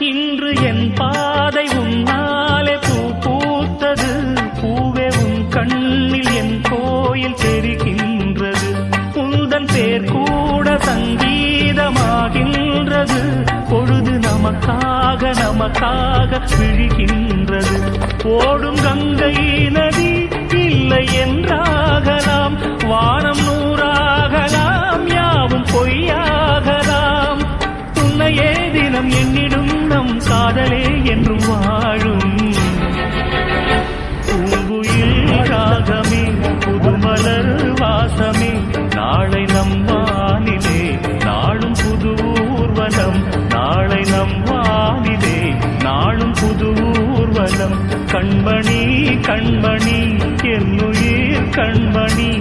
இன்று என் பாதை உன்னாலே பூ பூத்தது. பூவே உன் கண்ணில் என் கோயில் தெரிகின்றது. உந்தன் பேர் கூட சங்கீதமாகின்றது. பொழுது நமக்காக நமக்காக விழுகின்றது. ஓடும் கங்கை நதி இல்லை என்றாகலாம். வானம் நூறாகலாம், யாவும் பொய்யாகலாம். உன்னையே தினம் எண்ணிடும் நம் காதலே என்றும் வாழும். பூங்குயில் ராகமே, புதுமலர் வாசமே, நாளை நம் வானிலே நாளும் புது ஊர்வலம். நாளை நம் வானிலே நாளும் புது ஊர்வலம். கண்மணி கண்மணி என்னுயிர் கண்மணி,